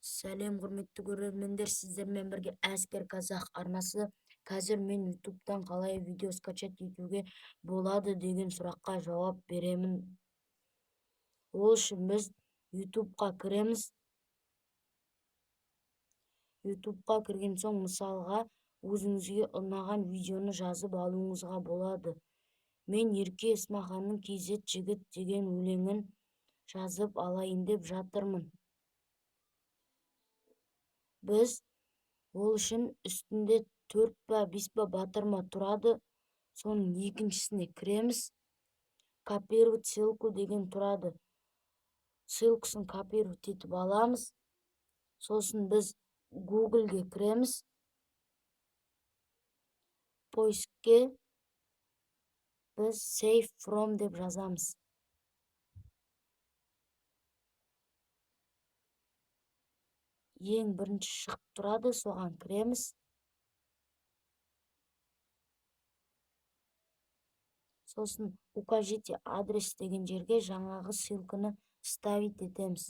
Сәлем құрметті көрермендер, сіздермен бірге Әскер Казах арнасы. Қазір мен ютубтан қалай видео скачать етуге болады деген сұраққа жауап беремін. Ол үшін біз ютубқа кіреміз. Ютубқа кірген соң мысалға өзіңізге ұнаған видеоны жазып алуыңызға болады. Мен Ерке Есмаханның KZ жігіт деген өлеңін жазып алайын деп жатырмын. Біз ол үшін үстінде 4 па 5 па батырма тұрады. Соның екіншісіне кіреміз. Копировать ссылку деген тұрады. Ссылкасын копировать етіп аламыз. Сосын біз Google-ге кіреміз. Поискке біз save from деп жазамыз. Ең бірінші шығып тұрады, соған кіреміз. Сосын укажите адрес деген жерге жаңағы ссылканы вставить етеміз.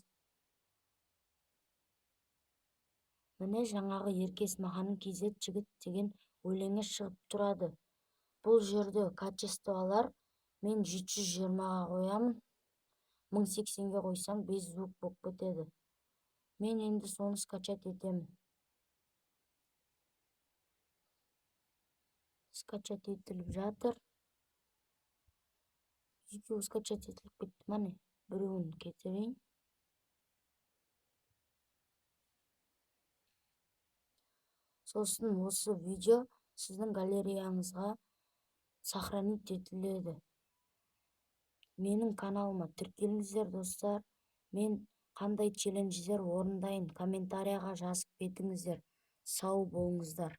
Міне жаңағы Ерке Есмаханның KZ жігіт деген өлеңі шығып тұрады. Бұл жерде качестволар мен 720-ға қоямын. 1080-ге қойсам без звук болып кетеді. Мен енді соны скачать етемін. Скачать етіліп жатыр. Екеуі скачать етіліп кетті. Міне, біреуін кетірейін. Сосын осы видео сіздің галереяңызға сохранить етіледі. Менің каналыма тіркеліңіздер, достар. Мен қандай челлендждер орындайын, комментарияға жазып кетіңіздер. Сау болыңыздар.